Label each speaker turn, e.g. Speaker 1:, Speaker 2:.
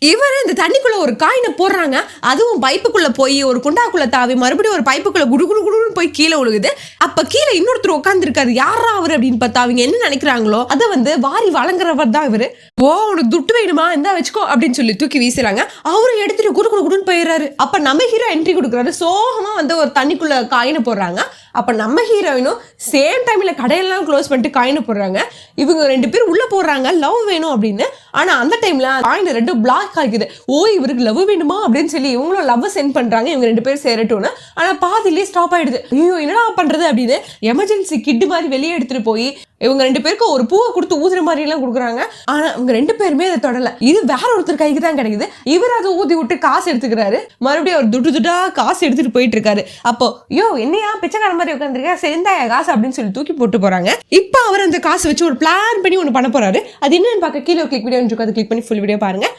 Speaker 1: இவரு இந்த தண்ணிக்குள்ள ஒரு காயினை போடுறாங்க. அதுவும் பைப்புக்குள்ள போய் ஒரு குண்டாக்குள்ள தாவி மறுபடியும் ஒரு பைப்புக்குள்ள குடு குடு குடுன்னு போய் கீழே விழுகுது. அப்ப கீழே இன்னொருத்தர் உட்கார்ந்துருக்காரு. யாரா அவரு அப்படின்னு பார்த்தா அவங்க என்ன நினைக்கிறாங்களோ அதை வந்து வாரி வழங்குறவர் தான் இவரு. ஓ உனக்கு துட்டு வேணுமா இந்தா வச்சுக்கோ அப்படின்னு சொல்லி தூக்கி வீசுறாங்க. அவரு எடுத்துட்டு குடு குடு குடுன்னு போயிடுறாரு. அப்ப நம்ம ஹீரோ என்ட்ரி கொடுக்குறாரு. சோகமா வந்து ஒரு தண்ணிக்குள்ள காயினை போடுறாங்க. அப்ப நம்ம ஹீரோயினும் சேம் டைம்ல கடையெல்லாம் க்ளோஸ் பண்ணிட்டு காயினை போடுறாங்க. இவங்க 2 பேரும் உள்ள போடுறாங்க லவ் வேணும் அப்படின்னு. ஆனா அந்த டைம்ல காயின் 2 பிளாக் ஆகிக்குது. ஓ இவருக்கு லவ் வேணுமா அப்படின்னு சொல்லி இவங்களும் லவ் சென்ட் பண்றாங்க. இவங்க 2 பேரும் சேரட்டும்னு. ஆனா பாதியிலே ஸ்டாப் ஆயிடுது. ஐயோ என்னடா பண்றது அப்படின்னு எமர்ஜென்சி கிட் மாதிரி வெளியே எடுத்துட்டு போய் இவங்க 2 பேருக்கும் ஒரு பூவை கொடுத்து ஊதுற மாதிரி எல்லாம் கொடுக்குறாங்க. ஆனா இவங்க 2 பேருமே அதை தொடல. இது வேற ஒருத்தர் கைக்கு தான் கிடைக்குது. இவர் அதை ஊதி விட்டு காசு எடுத்துக்கிறாரு. மறுபடியும் அவர் துட்டா காசு எடுத்துட்டு போயிட்டு இருக்காரு. அப்போ யோ என்னையா பிச்சைக்கார மாதிரி உட்காந்துருக்கா சேர்ந்தாயா காசு அப்படின்னு சொல்லி தூக்கி போட்டு போறாங்க. இப்ப அவர் அந்த காசு வச்சு ஒரு பிளான் பண்ணி ஒண்ணு பண்ண போறாரு. அது என்னன்னு பார்க்க கீழே கிளிக் வீடியோ கிளிக் பண்ணி ஃபுல் வீடியோ பாருங்க.